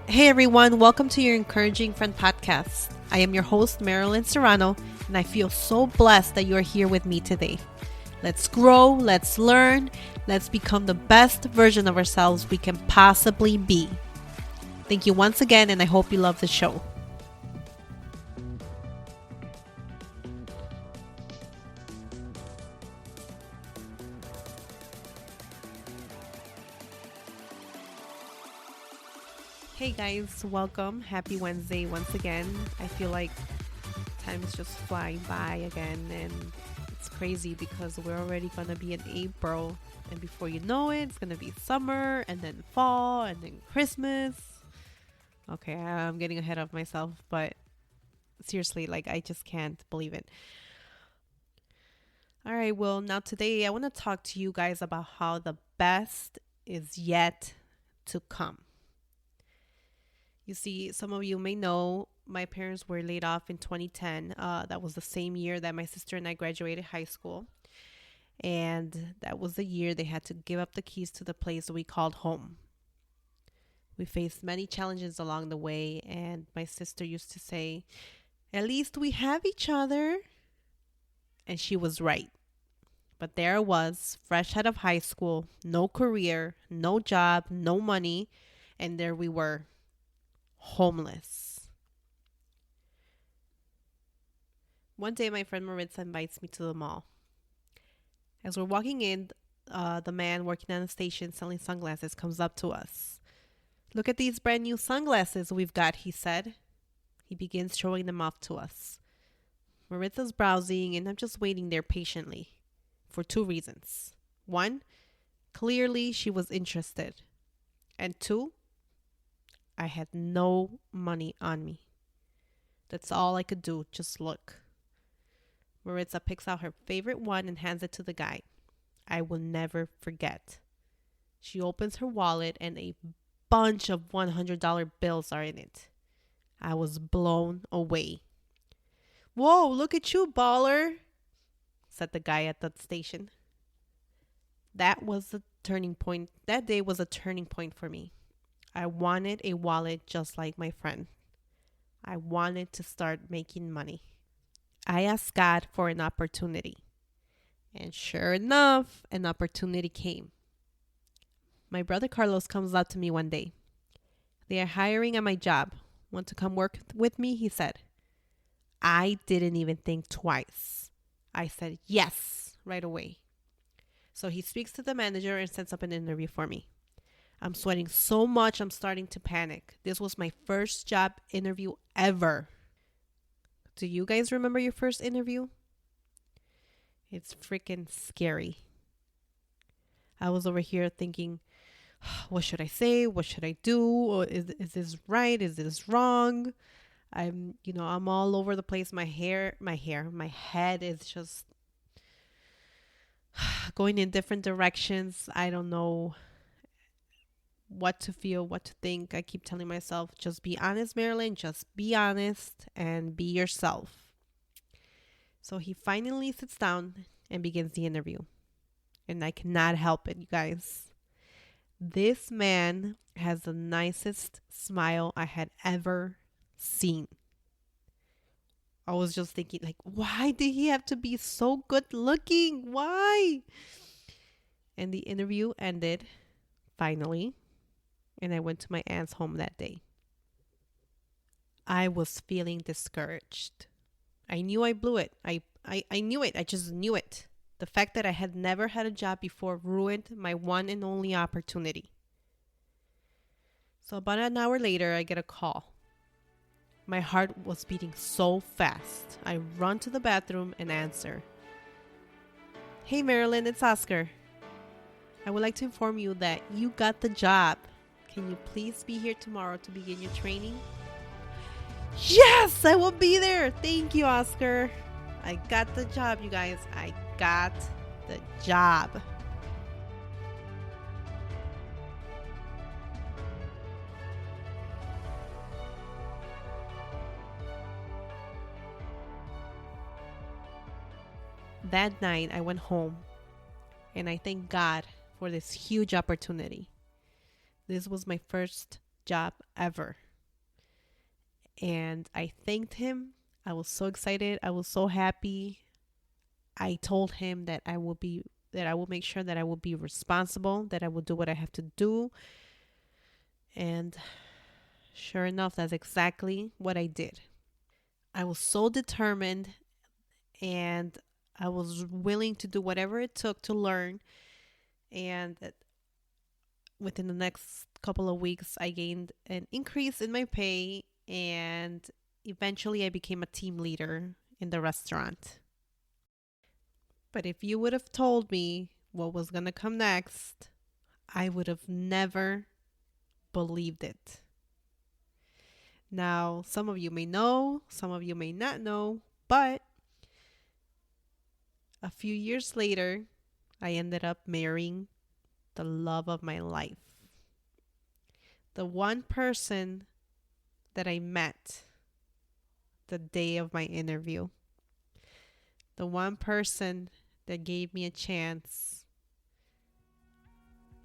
Hey everyone, welcome to your Encouraging Friend podcast. I am your host, Marilyn Serrano, and I feel so blessed that you are here with me today. Let's grow, let's learn, let's become the best version of ourselves we can possibly be. Thank you once again, and I hope you love the show. Hey guys, welcome. Happy Wednesday once again. I feel like time is just flying by again, and it's crazy because we're already gonna be in April, and before you know it, it's gonna be summer and then fall and then Christmas. Okay, I'm getting ahead of myself, but seriously, like I just can't believe it. All right, well, now today I want to talk to you guys about how the best is yet to come. You see, some of you may know my parents were laid off in 2010. That was the same year that my sister and I graduated high school. And that was the year they had to give up the keys to the place we called home. We faced many challenges along the way, and my sister used to say, "At least we have each other." And she was right. But there I was, fresh out of high school, no career, no job, no money, and there we were, homeless. One day, my friend Maritza invites me to the mall. As we're walking in, the man working on the station selling sunglasses comes up to us. "Look at these brand new sunglasses we've got," he said. He begins showing them off to us. Maritza's browsing, and I'm just waiting there patiently for two reasons. One, clearly she was interested. And two, I had no money on me. That's all I could do, just look. Maritza picks out her favorite one and hands it to the guy. I will never forget. She opens her wallet and a bunch of $100 bills are in it. I was blown away. "Whoa, look at you, baller," said the guy at the station. That was a turning point. That day was a turning point for me. I wanted a wallet just like my friend. I wanted to start making money. I asked God for an opportunity. And sure enough, an opportunity came. My brother Carlos comes up to me one day. "They are hiring at my job. Want to come work with me?" he said. I didn't even think twice. I said yes right away. So he speaks to the manager and sets up an interview for me. I'm sweating so much I'm starting to panic. This was my first job interview ever. Do you guys remember your first interview? It's freaking scary. I was over here thinking, what should I say? What should I do? Or is this right? Is this wrong? I'm all over the place. My head is just going in different directions. I don't know what to feel, what to think. I keep telling myself, just be honest, Marilyn. Just be honest and be yourself. So he finally sits down and begins the interview. And I cannot help it, you guys. This man has the nicest smile I had ever seen. I was just thinking, like, why did he have to be so good looking? Why? And the interview ended, finally, and I went to my aunt's home that day. I was feeling discouraged. I knew I blew it. I knew it. I just knew it. The fact that I had never had a job before ruined my one and only opportunity. So about an hour later, I get a call. My heart was beating so fast. I run to the bathroom and answer. "Hey Marilyn, it's Oscar. I would like to inform you that you got the job. Can you please be here tomorrow to begin your training?" "Yes, I will be there. Thank you, Oscar." I got the job, you guys. I got the job. That night, I went home and I thank God for this huge opportunity. This was my first job ever. And I thanked him. I was so excited. I was so happy. I told him that I will make sure that I will be responsible, that I will do what I have to do. And sure enough, that's exactly what I did. I was so determined and I was willing to do whatever it took to learn. And within the next couple of weeks, I gained an increase in my pay and eventually I became a team leader in the restaurant. But if you would have told me what was going to come next, I would have never believed it. Now, some of you may know, some of you may not know, but a few years later, I ended up marrying the love of my life. The one person that I met the day of my interview. The one person that gave me a chance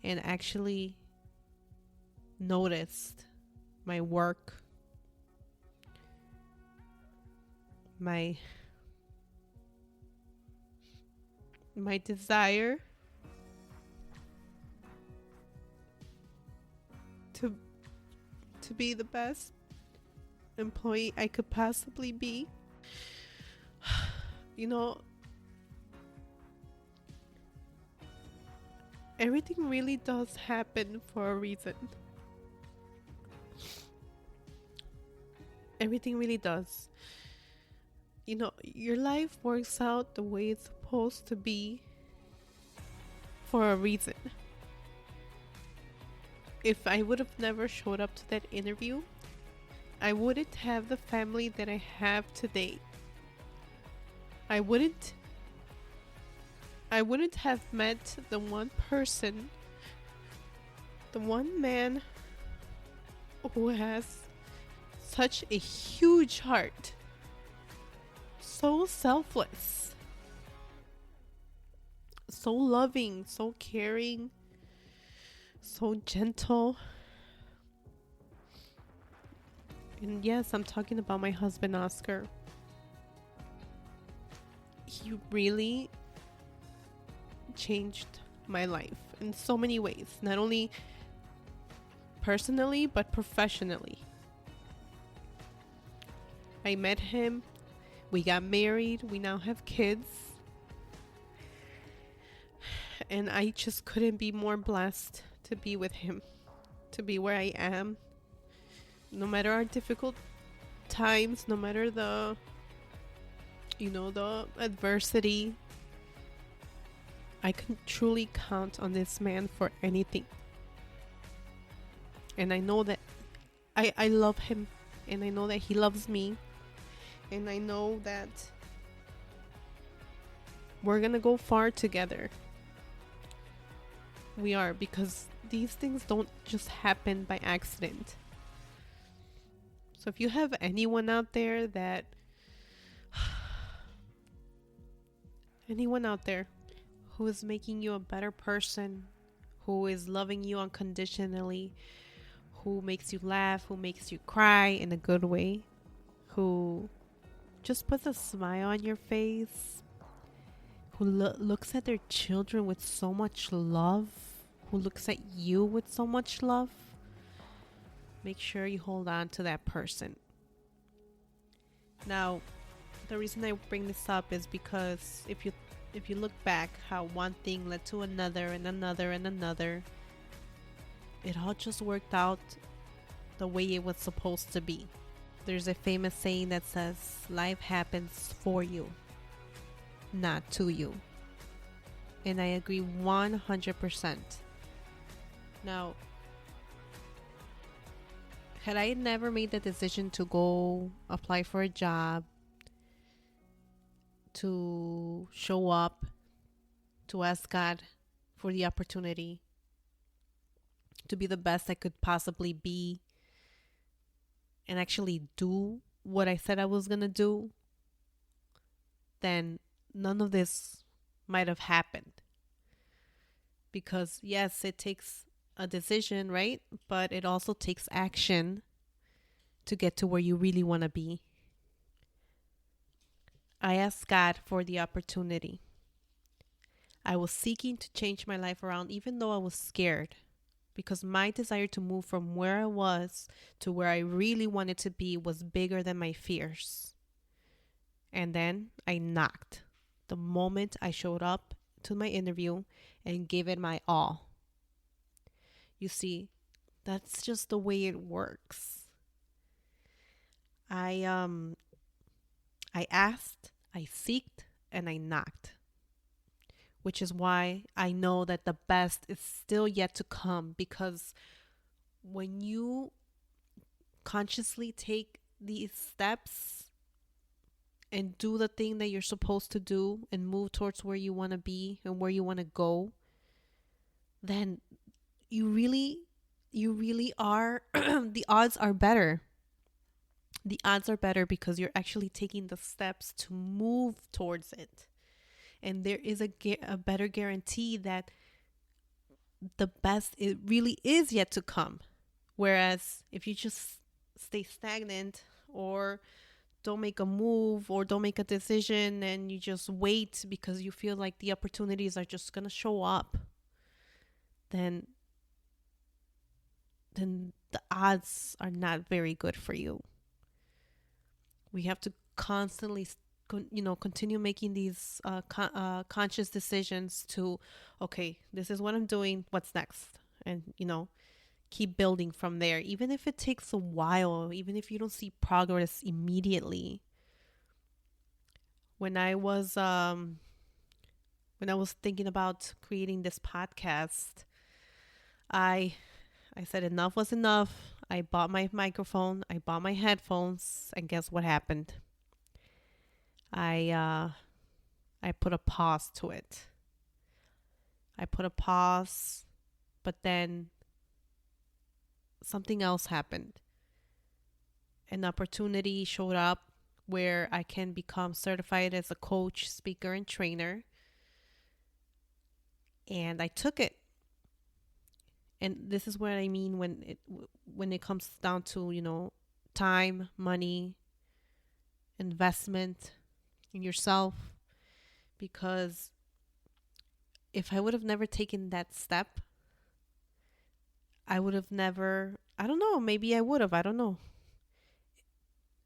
and actually noticed my work, my desire to be the best employee I could possibly be. You know, everything really does happen for a reason. Everything really does. You know, your life works out the way it's supposed to be for a reason. If I would have never showed up to that interview, I wouldn't have the family that I have today. I wouldn't have met the one person, the one man who has such a huge heart, so selfless, so loving, so caring, so gentle. And yes, I'm talking about my husband, Oscar. He really changed my life in so many ways, not only personally, but professionally. I met him, we got married, we now have kids, and I just couldn't be more blessed to be with him, to be where I am. No matter our difficult times, no matter the adversity, I can truly count on this man for anything. And I know that I love him, and I know that he loves me, and I know that we're gonna go far together. We are, because these things don't just happen by accident. So if you have anyone out there who is making you a better person, who is loving you unconditionally, who makes you laugh, who makes you cry in a good way, who just puts a smile on your face, who looks at their children with so much love, who looks at you with so much love, make sure you hold on to that person. Now, the reason I bring this up is because if you look back how one thing led to another and another and another, it all just worked out the way it was supposed to be. There's a famous saying that says, life happens for you, not to you. And I agree 100%. Now, had I never made the decision to go apply for a job, to show up, to ask God for the opportunity to be the best I could possibly be, and actually do what I said I was going to do, then none of this might have happened. Because yes, it takes a decision, right? But it also takes action to get to where you really want to be. I asked God for the opportunity. I was seeking to change my life around, even though I was scared, because my desire to move from where I was to where I really wanted to be was bigger than my fears. And then I knocked the moment I showed up to my interview and gave it my all. You see, that's just the way it works. I asked, I seeked, and I knocked, which is why I know that the best is still yet to come, because when you consciously take these steps and do the thing that you're supposed to do and move towards where you want to be and where you want to go, then you really are the odds are better. The odds are better because you're actually taking the steps to move towards it. And there is a better guarantee that the best it really is yet to come. Whereas if you just stay stagnant or don't make a move or don't make a decision and you just wait because you feel like the opportunities are just going to show up, then the odds are not very good for you. We have to constantly continue making these conscious decisions to, okay, this is what I'm doing, what's next? And keep building from there, even if it takes a while, even if you don't see progress immediately. When I was thinking about creating this podcast, I said enough was enough. I bought my microphone, I bought my headphones, and guess what happened? I put a pause to it. I put a pause, but then something else happened. An opportunity showed up where I can become certified as a coach, speaker, and trainer. And I took it. And this is what I mean when it comes down to, time, money, investment in yourself. Because if I would have never taken that step, I would have never, I don't know, maybe I would have, I don't know.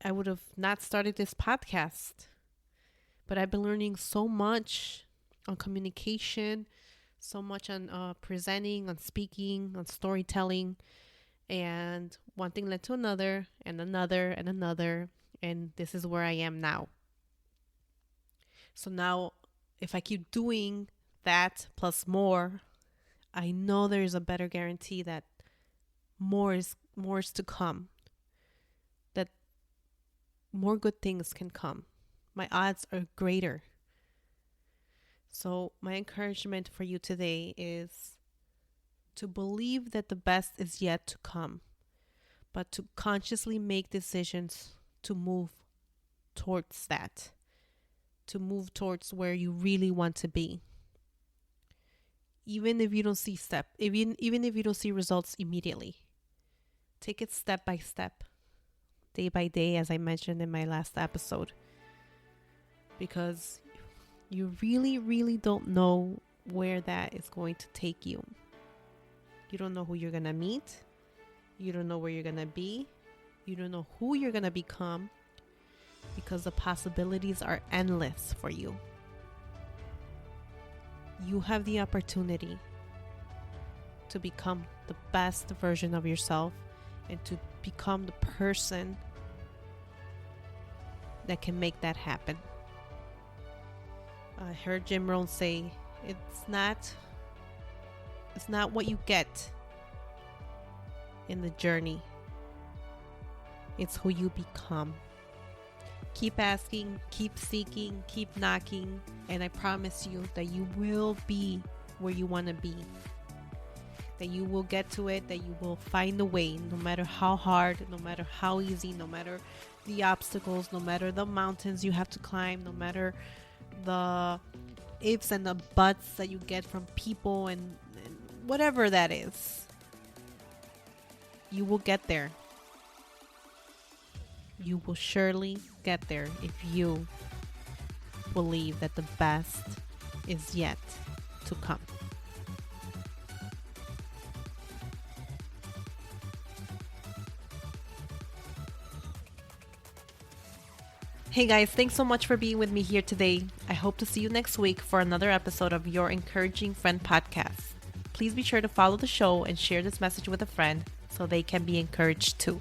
I would have not started this podcast. But I've been learning so much on communication, so much on presenting, on speaking, on storytelling. And one thing led to another and another and another. And this is where I am now. So now, if I keep doing that plus more, I know there's a better guarantee that more is to come. That more good things can come. My odds are greater. So my encouragement for you today is to believe that the best is yet to come, but to consciously make decisions to move towards that, to move towards where you really want to be. Even if you don't see even if you don't see results immediately, take it step by step, day by day, as I mentioned in my last episode, because you really, really don't know where that is going to take you. You don't know who you're going to meet. You don't know where you're going to be. You don't know who you're going to become, because the possibilities are endless for you. You have the opportunity to become the best version of yourself and to become the person that can make that happen. I heard Jim Rohn say, it's not what you get in the journey. It's who you become. Keep asking, keep seeking, keep knocking, and I promise you that you will be where you want to be. That you will get to it, that you will find a way, no matter how hard, no matter how easy, no matter the obstacles, no matter the mountains you have to climb, no matter the ifs and the buts that you get from people and whatever that is. You will get there. You will surely get there if you believe that the best is yet to come. Hey guys, thanks so much for being with me here today. I hope to see you next week for another episode of Your Encouraging Friend podcast. Please be sure to follow the show and share this message with a friend so they can be encouraged too.